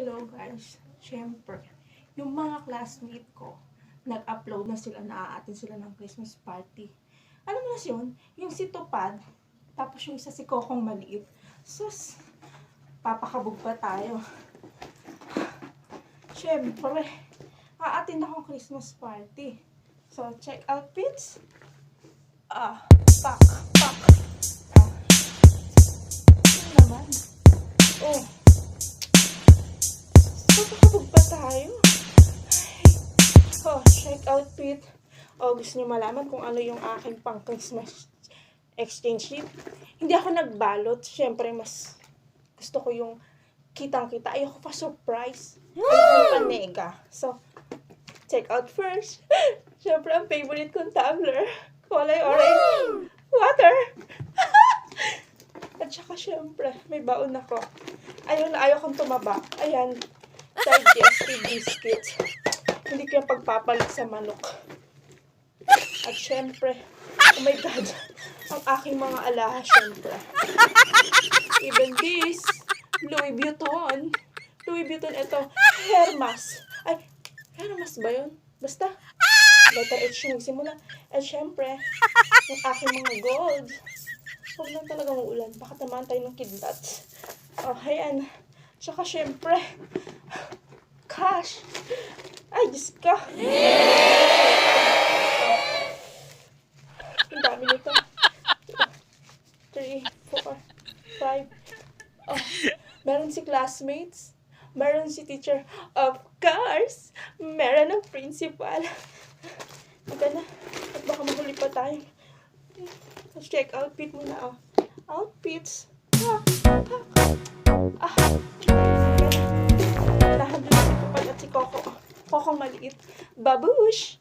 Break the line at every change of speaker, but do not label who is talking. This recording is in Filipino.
Hello guys, syempre, yung mga classmate ko, nag-upload na sila, naaatin sila ng Christmas party. Ano mo na yun? Yung si Tupad, tapos yung isa si Kokong maliit. Sus, papakabog pa tayo. Syempre, aatin akong Christmas party. So, check outfits. Pak. Ano naman? Oh. Papakabog pa tayo. Oh, check outfit. Oh, gusto niyo malaman kung ano yung aking pang Christmas exchange gift? Hindi ako nagbalot. Siyempre, mas gusto ko yung kitang-kita. Ayoko pa surprise. Ayoko pa nega. So, check out first. Siyempre, ang favorite kong tumbler. Kulay orange. Water. At saka, siyempre, may baon ako. Ayaw kong tumaba. Ayan. Digestive biscuits. Hindi ko yung pagpapalit sa manok. At syempre, oh my God, ang aking mga alahas, syempre. Even this, Louis Vuitton. Louis Vuitton, ito, Hermes. Ay, Hermes ba yun? Basta, letter H yung nagsimula. At syempre, yung aking mga gold. Huwag lang talagang uulan. Baka tamaan tayo ng kidlat. Oh, ayan. Tsaka syempre, cash. Ay, Diyos ka. Ang dami nito. 3, 4, 5. Oh, meron si classmates. Meron si teacher. Of course, meron ng principal. Huwag na. At baka mahuli pa tayo. Let's check outfit muna. Oh. Outfits. Lahat din si Tupad at si Coco. Kokong maliit. Babush!